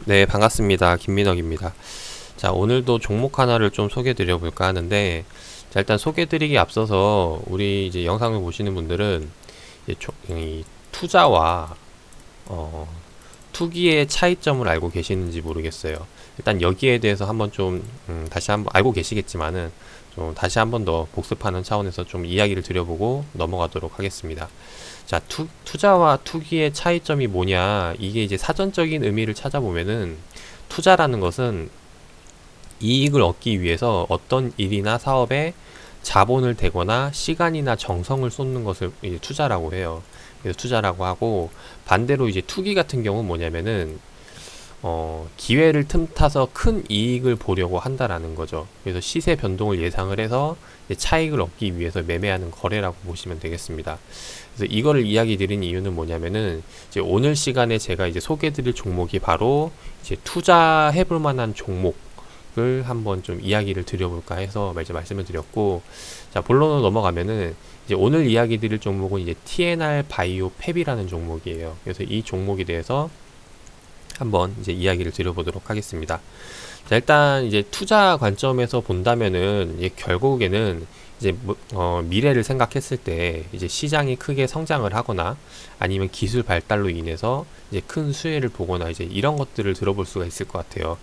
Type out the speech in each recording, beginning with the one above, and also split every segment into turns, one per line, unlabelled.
네, 반갑습니다. 김민혁입니다. 자, 오늘도 종목 하나를 좀 소개해 드려 볼까 하는데, 자, 일단 소개해 드리기 앞서서 우리 이제 영상을 보시는 분들은 이제 이 투자와 어, 투기의 차이점을 알고 계시는지 모르겠어요. 일단 여기에 대해서 한번 좀 다시 한번 알고 계시겠지만은 좀 다시 한번 더 복습하는 차원에서 좀 이야기를 드려보고 넘어가도록 하겠습니다. 자, 투자와 투기의 차이점이 뭐냐? 이게 이제 사전적인 의미를 찾아보면은 투자라는 것은 이익을 얻기 위해서 어떤 일이나 사업에 자본을 대거나 시간이나 정성을 쏟는 것을 이제 투자라고 해요. 그래서 투자라고 하고, 반대로 이제 투기 같은 경우는 뭐냐면은 기회를 틈타서 큰 이익을 보려고 한다라는 거죠. 그래서 시세 변동을 예상을 해서 이제 차익을 얻기 위해서 매매하는 거래라고 보시면 되겠습니다. 그래서 이거를 이야기 드린 이유는 뭐냐면은 이제 오늘 시간에 제가 이제 소개해 드릴 종목이 바로 이제 투자해 볼 만한 종목을 한번 좀 이야기를 드려볼까 해서 이제 말씀을 드렸고, 자, 본론으로 넘어가면은 이제 오늘 이야기 드릴 종목은 이제 TNR 바이오 팹이라는 종목이에요. 그래서 이 종목에 대해서 한번 이제 이야기를 드려보도록 하겠습니다. 자, 일단 이제 투자 관점에서 본다면은 이제 결국에는 이제 미래를 생각했을 때 이제 시장이 크게 성장을 하거나 아니면 기술 발달로 인해서 이제 큰 수혜를 보거나 이제 이런 것들을 들어볼 수가 있을 것 같아요.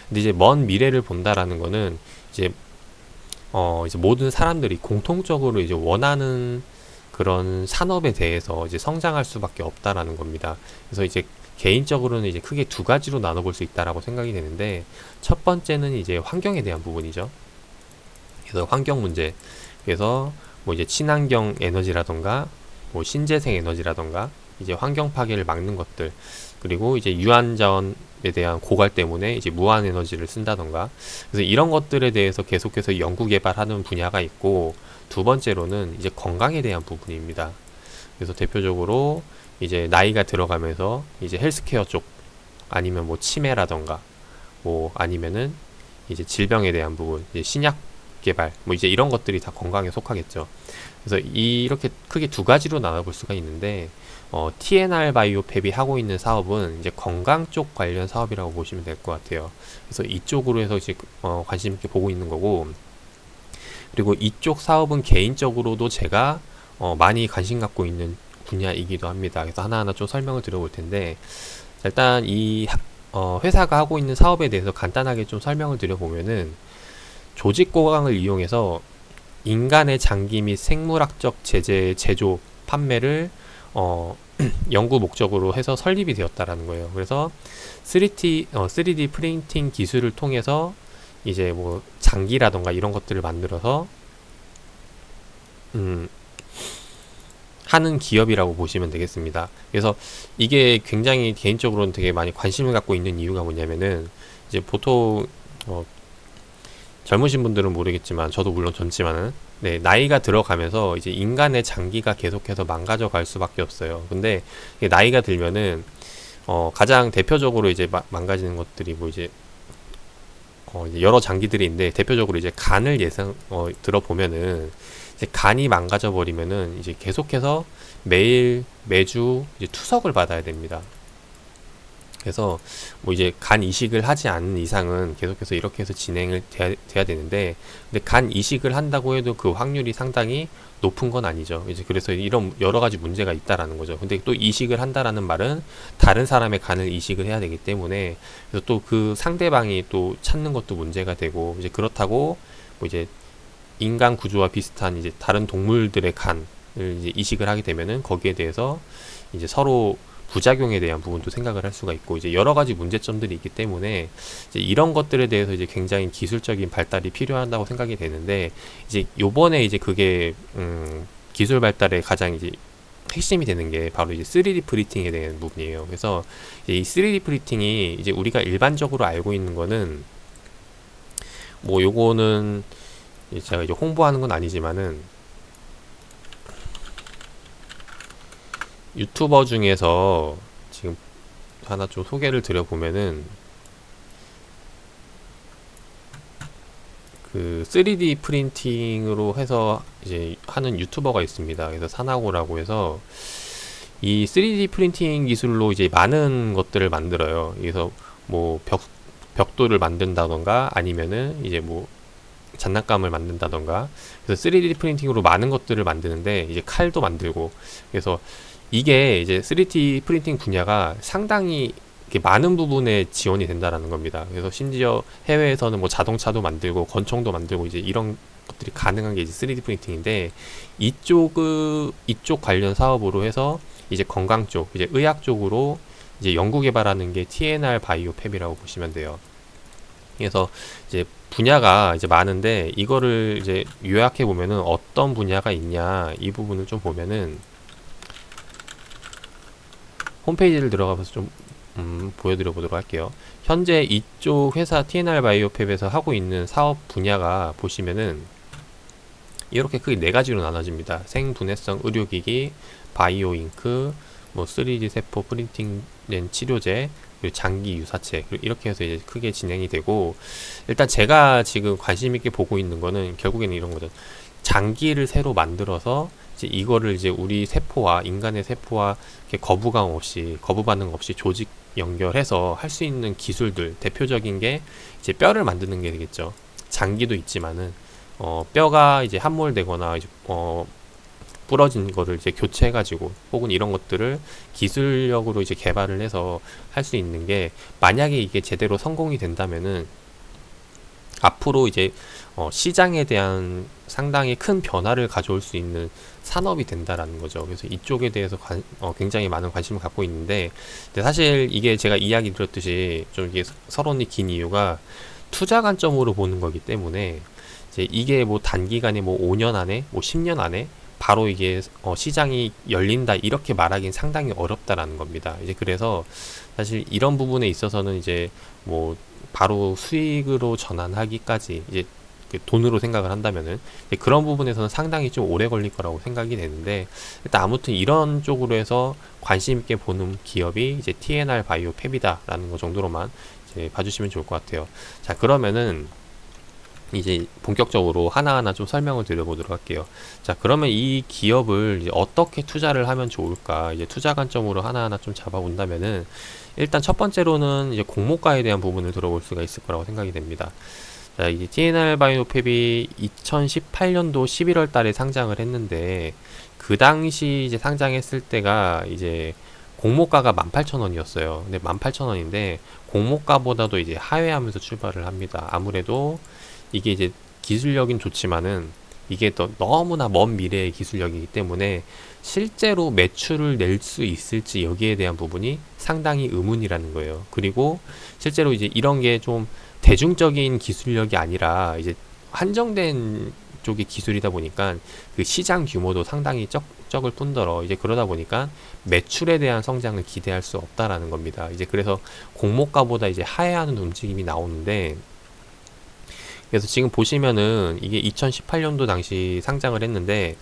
근데 이제 먼 미래를 본다라는 거는 이제 이제 모든 사람들이 공통적으로 이제 원하는 그런 산업에 대해서 이제 성장할 수밖에 없다라는 겁니다. 그래서 이제 개인적으로는 이제 크게 두 가지로 나눠볼 수 있다라고 생각이 되는데, 첫 번째는 이제 환경에 대한 부분이죠. 그래서 환경 문제. 그래서 뭐 이제 친환경 에너지라던가 뭐 신재생 에너지라던가 이제 환경 파괴를 막는 것들, 그리고 이제 유한자원에 대한 고갈 때문에 이제 무한 에너지를 쓴다던가, 그래서 이런 것들에 대해서 계속해서 연구 개발하는 분야가 있고, 두 번째로는 이제 건강에 대한 부분입니다. 그래서 대표적으로 이제 나이가 들어가면서 이제 헬스케어 쪽, 아니면 뭐 치매라던가 뭐 아니면은 이제 질병에 대한 부분, 이제 신약 개발, 뭐 이제 이런 것들이 다 건강에 속하겠죠. 그래서 이렇게 크게 두 가지로 나눠볼 수가 있는데, TNR 바이오팹이 하고 있는 사업은 이제 건강 쪽 관련 사업이라고 보시면 될 것 같아요. 그래서 이쪽으로 해서 이제 관심 있게 보고 있는 거고, 그리고 이쪽 사업은 개인적으로도 제가 많이 관심 갖고 있는 분야이기도 합니다. 그래서 하나하나 좀 설명을 드려볼 텐데, 일단 이 회사가 하고 있는 사업에 대해서 간단하게 좀 설명을 드려보면은, 조직 고강을 이용해서 인간의 장기 및 생물학적 제재 제조 판매를 연구 목적으로 해서 설립이 되었다라는 거예요. 그래서 3D 프린팅 기술을 통해서 이제 뭐 장기라던가 이런 것들을 만들어서 음, 하는 기업이라고 보시면 되겠습니다. 그래서 이게 굉장히 개인적으로는 되게 많이 관심을 갖고 있는 이유가 뭐냐면은, 이제 보통 젊으신 분들은 모르겠지만 저도 물론 젊지만은, 네, 나이가 들어가면서 이제 인간의 장기가 계속해서 망가져 갈 수밖에 없어요. 근데 이게 나이가 들면은 가장 대표적으로 이제 망가지는 것들이 뭐 이제 여러 장기들이 있는데, 대표적으로 이제 간을 들어보면은 이제 간이 망가져 버리면은 이제 계속해서 매일 매주 이제 투석을 받아야 됩니다. 그래서 뭐 이제 간 이식을 하지 않는 이상은 계속해서 이렇게 해서 진행을 돼야 되는데, 근데 간 이식을 한다고 해도 그 확률이 상당히 높은 건 아니죠. 이제 그래서 이런 여러 가지 문제가 있다라는 거죠. 근데 또 이식을 한다라는 말은 다른 사람의 간을 이식을 해야 되기 때문에, 그래서 또 그 상대방이 또 찾는 것도 문제가 되고, 이제 그렇다고 뭐 이제 인간 구조와 비슷한 이제 다른 동물들의 간을 이제 이식을 하게 되면은 거기에 대해서 이제 서로 부작용에 대한 부분도 생각을 할 수가 있고, 이제 여러 가지 문제점들이 있기 때문에 이제 이런 것들에 대해서 이제 굉장히 기술적인 발달이 필요하다고 생각이 되는데, 이제 요번에 이제 그게 기술 발달의 가장 이제 핵심이 되는 게 바로 이제 3D 프린팅에 대한 부분이에요. 그래서 이제 이 3D 프린팅이 이제 우리가 일반적으로 알고 있는 거는, 뭐 요거는 제가 이제 홍보하는 건 아니지만은, 유튜버 중에서 지금 하나 좀 소개를 드려보면은, 그 3D 프린팅으로 해서 이제 하는 유튜버가 있습니다. 그래서 사나고라고 해서 이 3D 프린팅 기술로 이제 많은 것들을 만들어요. 그래서 뭐 벽돌을 만든다던가 아니면은 이제 뭐 장난감을 만든다던가, 그래서 3D 프린팅으로 많은 것들을 만드는데 이제 칼도 만들고, 그래서 이게 이제 3D 프린팅 분야가 상당히 이렇게 많은 부분에 지원이 된다라는 겁니다. 그래서 심지어 해외에서는 뭐 자동차도 만들고 권총도 만들고 이제 이런 것들이 가능한 게 이제 3D 프린팅인데, 이쪽 관련 사업으로 해서 이제 건강 쪽, 이제 의학 쪽으로 이제 연구 개발하는 게 TNR 바이오팹이라고 보시면 돼요. 그래서 이제 분야가 이제 많은데, 이거를 이제 요약해 보면은 어떤 분야가 있냐, 이 부분을 좀 보면은 홈페이지를 들어가서 좀 보여드려 보도록 할게요. 현재 이쪽 회사 TNR 바이오팹에서 하고 있는 사업 분야가 보시면은 이렇게 크게 네 가지로 나눠집니다. 생분해성 의료기기, 바이오 잉크, 뭐 3D 세포 프린팅된 치료제, 그리고 장기 유사체, 이렇게 해서 이제 크게 진행이 되고, 일단 제가 지금 관심 있게 보고 있는 거는 결국에는 이런 거죠. 장기를 새로 만들어서 이제 이거를 이제 우리 세포와, 인간의 세포와 이렇게 거부 반응 없이 조직 연결해서 할 수 있는 기술들, 대표적인 게 이제 뼈를 만드는 게 되겠죠. 장기도 있지만은 뼈가 이제 함몰되거나 이제 부러진 거를 이제 교체해가지고, 혹은 이런 것들을 기술력으로 이제 개발을 해서 할 수 있는 게, 만약에 이게 제대로 성공이 된다면은 앞으로 이제 시장에 대한 상당히 큰 변화를 가져올 수 있는 산업이 된다라는 거죠. 그래서 이쪽에 대해서 굉장히 많은 관심을 갖고 있는데, 근데 사실 이게 제가 이야기 드렸듯이 좀 이게 서론이 긴 이유가 투자 관점으로 보는 거기 때문에, 이제 이게 뭐 단기간에 뭐 5년 안에, 뭐 10년 안에 바로 이게 시장이 열린다, 이렇게 말하기는 상당히 어렵다라는 겁니다. 이제 그래서 사실 이런 부분에 있어서는 이제 뭐 바로 수익으로 전환하기까지 이제 그 돈으로 생각을 한다면은 그런 부분에서는 상당히 좀 오래 걸릴 거라고 생각이 되는데, 일단 아무튼 이런 쪽으로 해서 관심 있게 보는 기업이 이제 TNR 바이오팹이다라는 거 정도로만 이제 봐주시면 좋을 것 같아요. 자, 그러면은 이제 본격적으로 하나하나 좀 설명을 드려보도록 할게요. 자, 그러면 이 기업을 이제 어떻게 투자를 하면 좋을까, 이제 투자 관점으로 하나하나 좀 잡아본다면은, 일단 첫 번째로는 이제 공모가에 대한 부분을 들어볼 수가 있을 거라고 생각이 됩니다. 자, 이제 TNR 바이오팹이 2018년도 11월 달에 상장을 했는데, 그 당시 이제 상장했을 때가 이제 공모가가 18,000원이었어요. 근데 18,000원인데 공모가보다도 이제 하회하면서 출발을 합니다. 아무래도 이게 이제 기술력은 좋지만은 이게 또 너무나 먼 미래의 기술력이기 때문에 실제로 매출을 낼 수 있을지, 여기에 대한 부분이 상당히 의문이라는 거예요. 그리고 실제로 이제 이런 게 좀 대중적인 기술력이 아니라 이제 한정된 쪽의 기술이다 보니까 그 시장 규모도 상당히 적을 뿐더러, 이제 그러다 보니까 매출에 대한 성장을 기대할 수 없다라는 겁니다. 이제 그래서 공모가보다 이제 하회하는 움직임이 나오는데, 그래서 지금 보시면은 이게 2018년도 당시 상장을 했는데,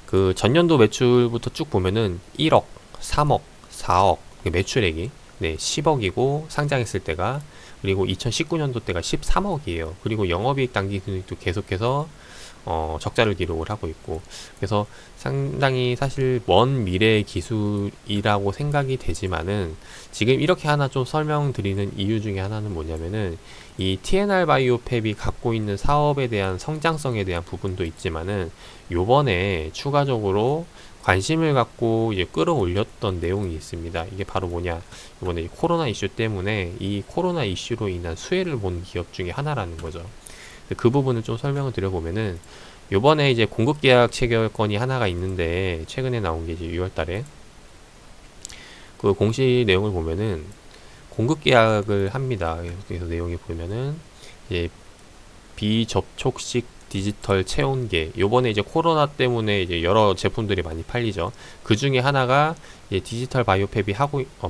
그 전년도 매출부터 쭉 보면은 1억, 3억, 4억 매출액이 10억이고 상장했을 때가, 그리고 2019년도 때가 13억이에요. 그리고 영업이익 당기순이익도 계속해서 적자를 기록을 하고 있고, 그래서 상당히 사실 먼 미래의 기술이라고 생각이 되지만은, 지금 이렇게 하나 좀 설명드리는 이유 중에 하나는 뭐냐면은, 이 TNR 바이오팹이 갖고 있는 사업에 대한 성장성에 대한 부분도 있지만은, 요번에 추가적으로 관심을 갖고 이제 끌어올렸던 내용이 있습니다. 이게 바로 뭐냐, 이번에 코로나 이슈 때문에 이 코로나 이슈로 인한 수혜를 본 기업 중에 하나라는 거죠. 그 부분을 좀 설명을 드려보면은, 요번에 이제 공급 계약 체결건이 하나가 있는데, 최근에 나온 게 이제 6월 달에 그 공시 내용을 보면은 공급 계약을 합니다. 그래서 내용이 보면은 이제 비접촉식 디지털 체온계, 요번에 이제 코로나 때문에 이제 여러 제품들이 많이 팔리죠. 그 중에 하나가 이제 디지털 바이오팹이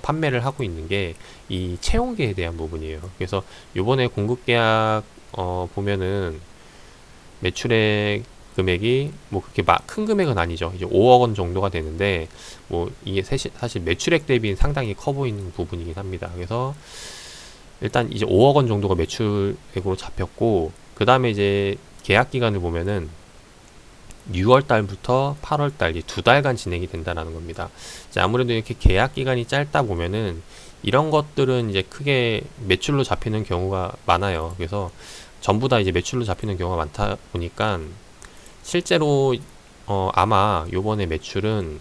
판매를 하고 있는 게 이 체온계에 대한 부분이에요. 그래서 요번에 공급 계약 보면은 매출액 금액이 뭐 그렇게 큰 금액은 아니죠. 이제 5억 원 정도가 되는데, 뭐 이게 사실 매출액 대비 상당히 커 보이는 부분이긴 합니다. 그래서 일단 이제 5억 원 정도가 매출액으로 잡혔고, 그 다음에 이제 계약 기간을 보면은 6월 달부터 8월 달, 이제 2달간 진행이 된다는 겁니다. 이제 아무래도 이렇게 계약 기간이 짧다 보면은 이런 것들은 이제 크게 매출로 잡히는 경우가 많아요. 그래서 전부 다 이제 매출로 잡히는 경우가 많다 보니까 실제로 아마 요번에 매출은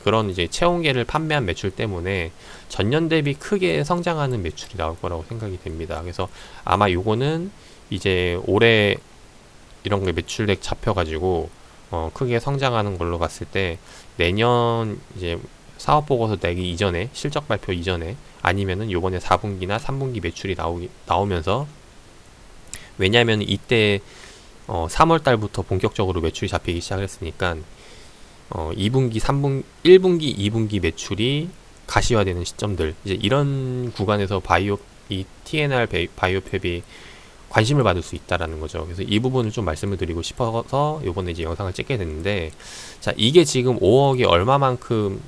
그런 이제 체온계를 판매한 매출 때문에 전년 대비 크게 성장하는 매출이 나올 거라고 생각이 됩니다. 그래서 아마 요거는 이제 올해 이런 게 매출액 잡혀가지고 크게 성장하는 걸로 봤을 때 내년 이제 사업 보고서 내기 이전에 실적 발표 이전에 아니면은 요번에 4분기나 3분기 매출이 나오면서 왜냐하면 이때 3월 달부터 본격적으로 매출이 잡히기 시작했으니까 2분기, 3분, 1분기, 2분기 매출이 가시화되는 시점들 이제 이런 구간에서 이 TNR 바이오팹이 관심을 받을 수 있다라는 거죠. 그래서 이 부분을 좀 말씀을 드리고 싶어서 요번에 이제 영상을 찍게 됐는데, 자, 이게 지금 5억이 얼마만큼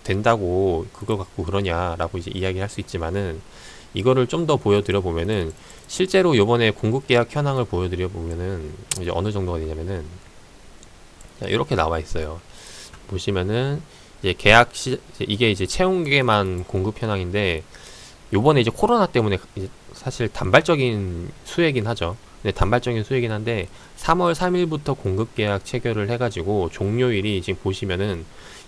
된다고 그걸 갖고 그러냐라고 이제 이야기할 수 있지만은 이거를 좀 더 보여드려 보면은 실제로 요번에 공급 계약 현황을 보여드려 보면은 이제 어느 정도가 되냐면은 자, 이렇게 나와 있어요. 보시면은 이제 이게 이제 채용계만 공급 현황인데 요번에 이제 코로나 때문에 이제 사실 단발적인 수혜긴 하죠. 근데 단발적인 수혜긴 한데 3월 3일부터 공급 계약 체결을 해가지고 종료일이 지금 보시면은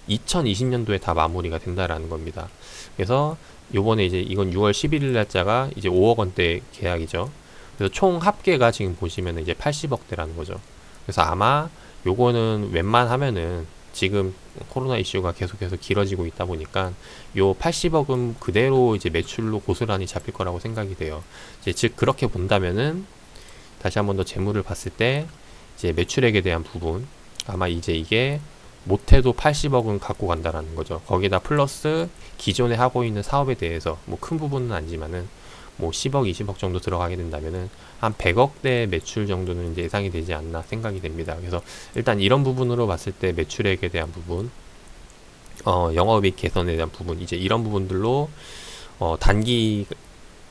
2020년도에 다 마무리가 된다라는 겁니다. 그래서 요번에 이제 이건 6월 11일 날짜가 이제 5억 원대 계약이죠. 그래서 총 합계가 지금 보시면은 이제 80억대라는 거죠. 그래서 아마 요거는 웬만하면은 지금 코로나 이슈가 계속해서 길어지고 있다 보니까 요 80억은 그대로 이제 매출로 고스란히 잡힐 거라고 생각이 돼요. 이제 즉 그렇게 본다면은 다시 한번 더 재물을 봤을 때 이제 매출액에 대한 부분 아마 이제 이게 못해도 80억은 갖고 간다라는 거죠. 거기다 플러스 기존에 하고 있는 사업에 대해서 뭐 큰 부분은 아니지만은 뭐 10억, 20억 정도 들어가게 된다면은 한 100억대 매출 정도는 이제 예상이 되지 않나 생각이 됩니다. 그래서 일단 이런 부분으로 봤을 때 매출액에 대한 부분, 영업이익 개선에 대한 부분, 이제 이런 부분들로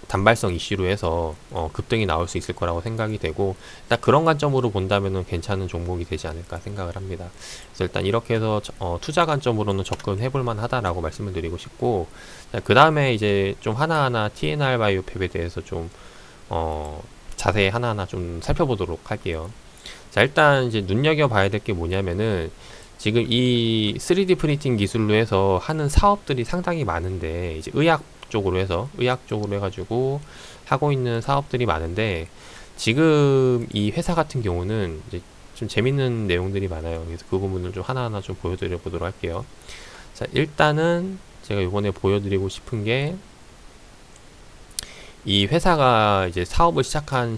단발성 이슈로 해서 급등이 나올 수 있을 거라고 생각이 되고 일단 그런 관점으로 본다면은 괜찮은 종목이 되지 않을까 생각을 합니다. 그래서 일단 이렇게 해서 투자 관점으로는 접근해 볼 만하다라고 말씀을 드리고 싶고 그 다음에 이제 좀 하나하나 TNR 바이오팹에 대해서 좀 자세히 하나하나 좀 살펴보도록 할게요. 자, 일단 이제 눈여겨봐야 될 게 뭐냐면은 지금 이 3D 프린팅 기술로 해서 하는 사업들이 상당히 많은데 이제 의학 쪽으로 해가지고 하고 있는 사업들이 많은데 지금 이 회사 같은 경우는 이제 좀 재밌는 내용들이 많아요. 그래서 그 부분을 좀 하나하나 좀 보여드려 보도록 할게요. 자, 일단은 제가 이번에 보여드리고 싶은 게 이 회사가 이제 사업을 시작한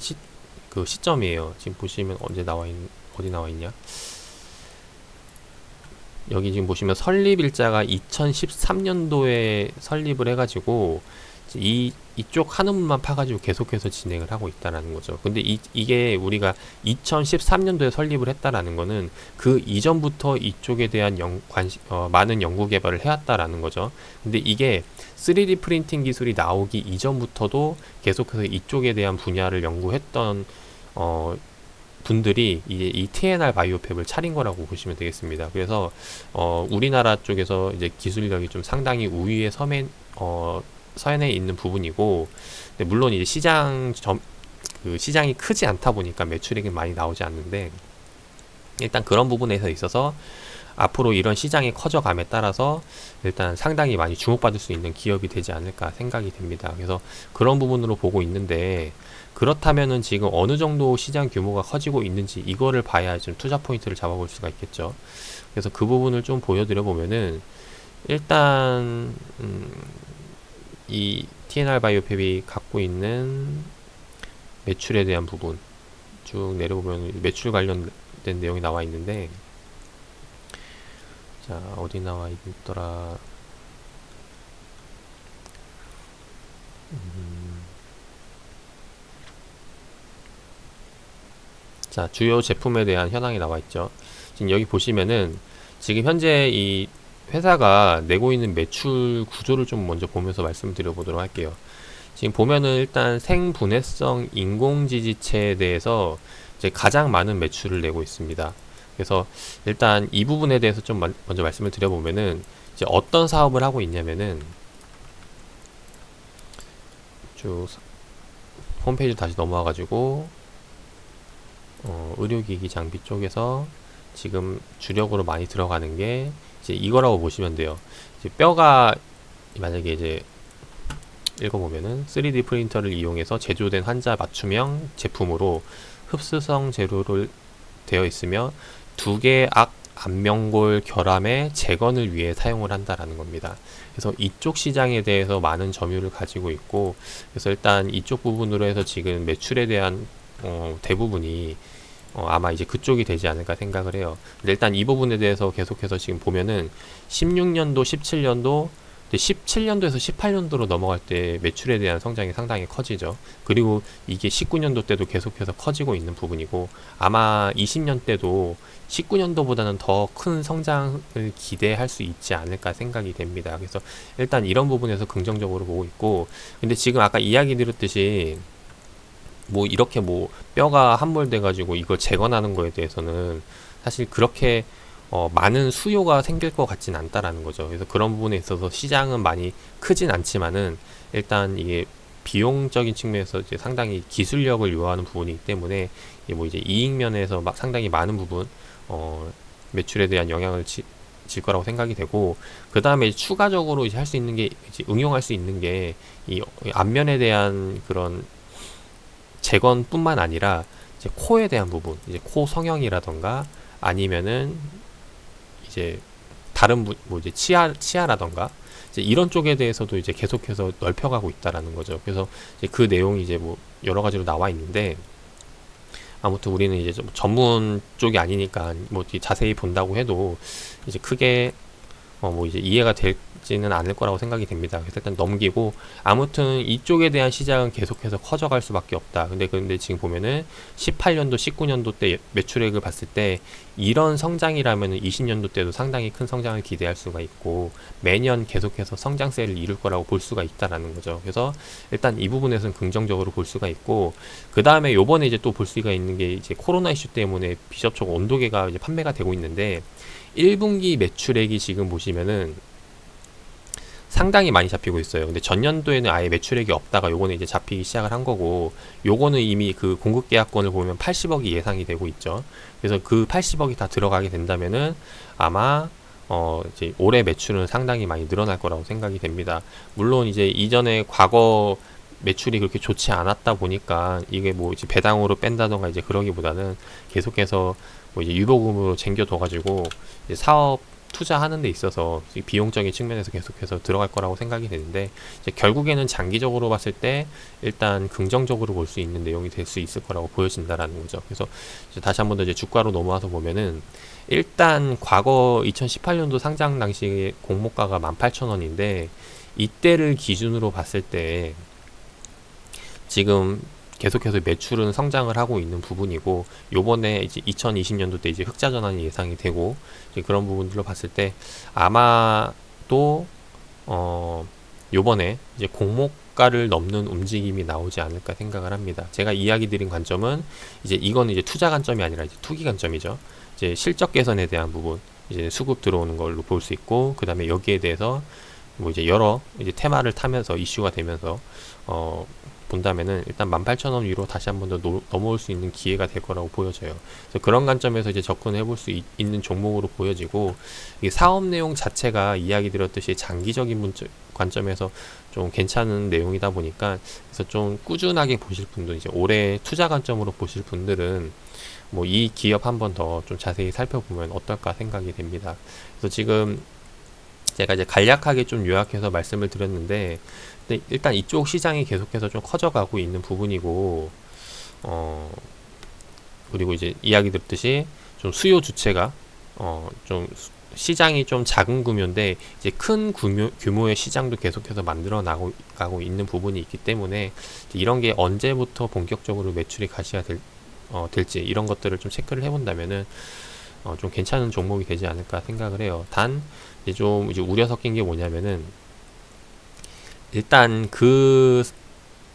그 시점이에요. 지금 보시면 어디 나와 있냐? 여기 지금 보시면 설립 일자가 2013년도에 설립을 해가지고 이쪽 한 우물만 파가지고 계속해서 진행을 하고 있다라는 거죠. 근데 이게 우리가 2013년도에 설립을 했다라는 거는 그 이전부터 이쪽에 대한 많은 연구 개발을 해왔다라는 거죠. 근데 이게 3D 프린팅 기술이 나오기 이전부터도 계속해서 이쪽에 대한 분야를 연구했던 분들이 이제 이 TNR 바이오팹을 차린 거라고 보시면 되겠습니다. 그래서 우리나라 쪽에서 이제 기술력이 좀 상당히 우위에 서연에 있는 부분이고, 근데 물론 이제 시장이 크지 않다 보니까 매출액이 많이 나오지 않는데 일단 그런 부분에서 있어서 앞으로 이런 시장이 커져감에 따라서 일단 상당히 많이 주목받을 수 있는 기업이 되지 않을까 생각이 됩니다. 그래서 그런 부분으로 보고 있는데 그렇다면은 지금 어느 정도 시장 규모가 커지고 있는지 이거를 봐야 좀 투자 포인트를 잡아볼 수가 있겠죠. 그래서 그 부분을 좀 보여드려 보면은 일단 이 TNR 바이오팹이 갖고 있는 매출에 대한 부분 쭉 내려보면 매출 관련된 내용이 나와 있는데 자, 어디 나와 있더라. 자, 주요 제품에 대한 현황이 나와 있죠. 지금 여기 보시면은 지금 현재 이 회사가 내고 있는 매출 구조를 좀 먼저 보면서 말씀을 드려보도록 할게요. 지금 보면은 일단 생분해성 인공지지체에 대해서 이제 가장 많은 매출을 내고 있습니다. 그래서 일단 이 부분에 대해서 좀 먼저 말씀을 드려보면은 이제 어떤 사업을 하고 있냐면은 쭉 홈페이지 다시 넘어와가지고 의료기기 장비 쪽에서 지금 주력으로 많이 들어가는 게 이제 이거라고 보시면 돼요. 이제 뼈가 만약에 이제 읽어보면은 3D 프린터를 이용해서 제조된 환자 맞춤형 제품으로 흡수성 재료를 되어 있으며 두 개의 안면골 결함의 재건을 위해 사용을 한다라는 겁니다. 그래서 이쪽 시장에 대해서 많은 점유율을 가지고 있고, 그래서 일단 이쪽 부분으로 해서 지금 매출에 대한 대부분이 아마 이제 그쪽이 되지 않을까 생각을 해요. 근데 일단 이 부분에 대해서 계속해서 지금 보면은 16년도, 17년도, 17년도에서 18년도로 넘어갈 때 매출에 대한 성장이 상당히 커지죠. 그리고 이게 19년도 때도 계속해서 커지고 있는 부분이고, 아마 20년 때도 19년도보다는 더 큰 성장을 기대할 수 있지 않을까 생각이 됩니다. 그래서 일단 이런 부분에서 긍정적으로 보고 있고, 근데 지금 아까 이야기 드렸듯이 뭐 이렇게 뭐 뼈가 함몰돼 가지고 이걸 재건하는 거에 대해서는 사실 그렇게 많은 수요가 생길 것 같진 않다라는 거죠. 그래서 그런 부분에 있어서 시장은 많이 크진 않지만은 일단 이게 비용적인 측면에서 이제 상당히 기술력을 요하는 부분이기 때문에 이게 뭐 이제 이익 면에서 상당히 많은 부분 매출에 대한 영향을 질 거라고 생각이 되고, 그 다음에 추가적으로 이제 할 수 있는 게 이제 응용할 수 있는 게 이 안면에 대한 그런 재건뿐만 아니라 이제 코에 대한 부분, 이제 코 성형이라던가 아니면은 이제 다른 뭐 이제 치아라던가 이제 이런 쪽에 대해서도 이제 계속해서 넓혀가고 있다라는 거죠. 그래서 이제 그 내용이 이제 뭐 여러 가지로 나와 있는데, 아무튼 우리는 이제 좀 전문 쪽이 아니니까 뭐 자세히 본다고 해도 이제 크게 뭐 이제 이해가 되지는 않을 거라고 생각이 됩니다. 그래서 일단 넘기고, 아무튼 이쪽에 대한 시장은 계속해서 커져갈 수밖에 없다. 근데 지금 보면은 18년도, 19년도 때 매출액을 봤을 때 이런 성장이라면은 20년도 때도 상당히 큰 성장을 기대할 수가 있고, 매년 계속해서 성장세를 이룰 거라고 볼 수가 있다라는 거죠. 그래서 일단 이 부분에서는 긍정적으로 볼 수가 있고, 그 다음에 요번에 이제 또 볼 수가 있는 게 이제 코로나 이슈 때문에 비접촉 온도계가 이제 판매가 되고 있는데, 1분기 매출액이 지금 보시면은 상당히 많이 잡히고 있어요. 근데 전년도에는 아예 매출액이 없다가 요거는 이제 잡히기 시작을 한 거고, 요거는 이미 그 공급 계약권을 보면 80억이 예상이 되고 있죠. 그래서 그 80억이 다 들어가게 된다면은 아마 이제 올해 매출은 상당히 많이 늘어날 거라고 생각이 됩니다. 물론 이제 이전에 과거 매출이 그렇게 좋지 않았다 보니까 이게 뭐 이제 배당으로 뺀다던가 이제 그러기보다는 계속해서 뭐 이제 유보금으로 쟁겨둬가지고 이제 사업 투자하는 데 있어서 비용적인 측면에서 계속해서 들어갈 거라고 생각이 되는데, 이제 결국에는 장기적으로 봤을 때 일단 긍정적으로 볼 수 있는 내용이 될 수 있을 거라고 보여진다라는 거죠. 그래서 이제 다시 한번 더 이제 주가로 넘어와서 보면은, 일단 과거 2018년도 상장 당시 공모가가 18,000원인데 이때를 기준으로 봤을 때 지금 계속해서 매출은 성장을 하고 있는 부분이고, 요번에 이제 2020년도 때 이제 흑자 전환이 예상이 되고, 이제 그런 부분들로 봤을 때 아마도 요번에 이제 공모가를 넘는 움직임이 나오지 않을까 생각을 합니다. 제가 이야기 드린 관점은 이제 이거는 이제 투자 관점이 아니라 이제 투기 관점이죠. 이제 실적 개선에 대한 부분, 이제 수급 들어오는 걸로 볼 수 있고, 그 다음에 여기에 대해서 뭐 이제 여러 이제 테마를 타면서 이슈가 되면서 본다면은 일단 18,000원 위로 다시 한 번 더 넘어올 수 있는 기회가 될 거라고 보여져요. 그래서 그런 관점에서 이제 접근해 볼 수 있는 종목으로 보여지고, 이 사업 내용 자체가 이야기 드렸듯이 장기적인 관점에서 좀 괜찮은 내용이다 보니까, 그래서 좀 꾸준하게 보실 분들, 이제 올해 투자 관점으로 보실 분들은 뭐 이 기업 한 번 더 좀 자세히 살펴보면 어떨까 생각이 됩니다. 그래서 지금 제가 이제 간략하게 좀 요약해서 말씀을 드렸는데, 근데 일단 이쪽 시장이 계속해서 좀 커져가고 있는 부분이고, 그리고 이제 이야기 드렸듯이 좀 수요 주체가 좀 시장이 좀 작은 규모인데 이제 큰 규모의 시장도 계속해서 만들어 나가고 있는 부분이 있기 때문에, 이런 게 언제부터 본격적으로 매출이 가시가 될지 이런 것들을 좀 체크를 해본다면은 좀 괜찮은 종목이 되지 않을까 생각을 해요. 단 이제 좀 이제 우려 섞인 게 뭐냐면은, 일단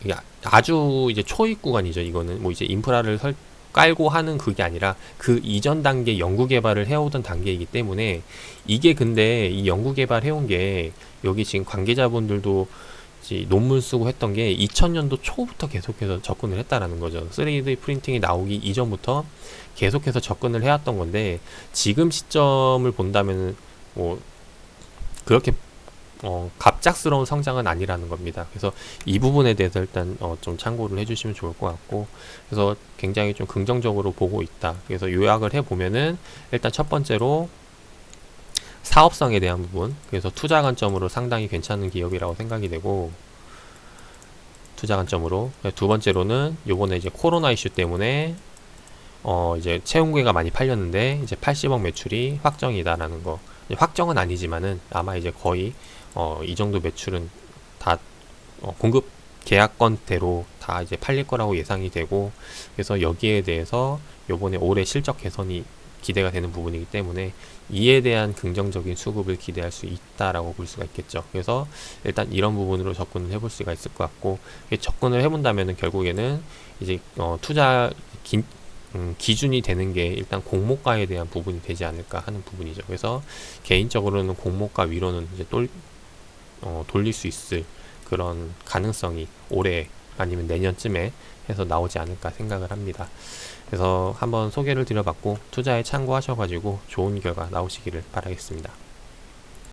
이게 아주 이제 초입 구간이죠. 이거는 뭐 이제 인프라를 깔고 하는 그게 아니라 그 이전 단계 연구 개발을 해오던 단계이기 때문에, 이게 근데 이 연구 개발 해온 게 여기 지금 관계자분들도 논문 쓰고 했던 게 2000년도 초부터 계속해서 접근을 했다라는 거죠. 3D 프린팅이 나오기 이전부터 계속해서 접근을 해왔던 건데, 지금 시점을 본다면 뭐 그렇게 갑작스러운 성장은 아니라는 겁니다. 그래서 이 부분에 대해서 일단 좀 참고를 해주시면 좋을 것 같고, 그래서 굉장히 좀 긍정적으로 보고 있다. 그래서 요약을 해보면은 일단 첫 번째로 사업성에 대한 부분, 그래서 투자 관점으로 상당히 괜찮은 기업이라고 생각이 되고, 투자 관점으로. 두 번째로는 요번에 이제 코로나 이슈 때문에 이제 채용계가 많이 팔렸는데 이제 80억 매출이 확정이다라는 거. 확정은 아니지만은 아마 이제 거의 이 정도 매출은 다 공급 계약건대로 다 이제 팔릴 거라고 예상이 되고, 그래서 여기에 대해서 요번에 올해 실적 개선이 기대가 되는 부분이기 때문에 이에 대한 긍정적인 수급을 기대할 수 있다라고 볼 수가 있겠죠. 그래서 일단 이런 부분으로 접근을 해볼 수가 있을 것 같고, 접근을 해본다면은 결국에는 이제 투자 기준이 되는 게 일단 공모가에 대한 부분이 되지 않을까 하는 부분이죠. 그래서 개인적으로는 공모가 위로는 이제 돌릴 수 있을 그런 가능성이 올해 아니면 내년쯤에 해서 나오지 않을까 생각을 합니다. 그래서 한번 소개를 드려봤고 투자에 참고하셔가지고 좋은 결과 나오시기를 바라겠습니다.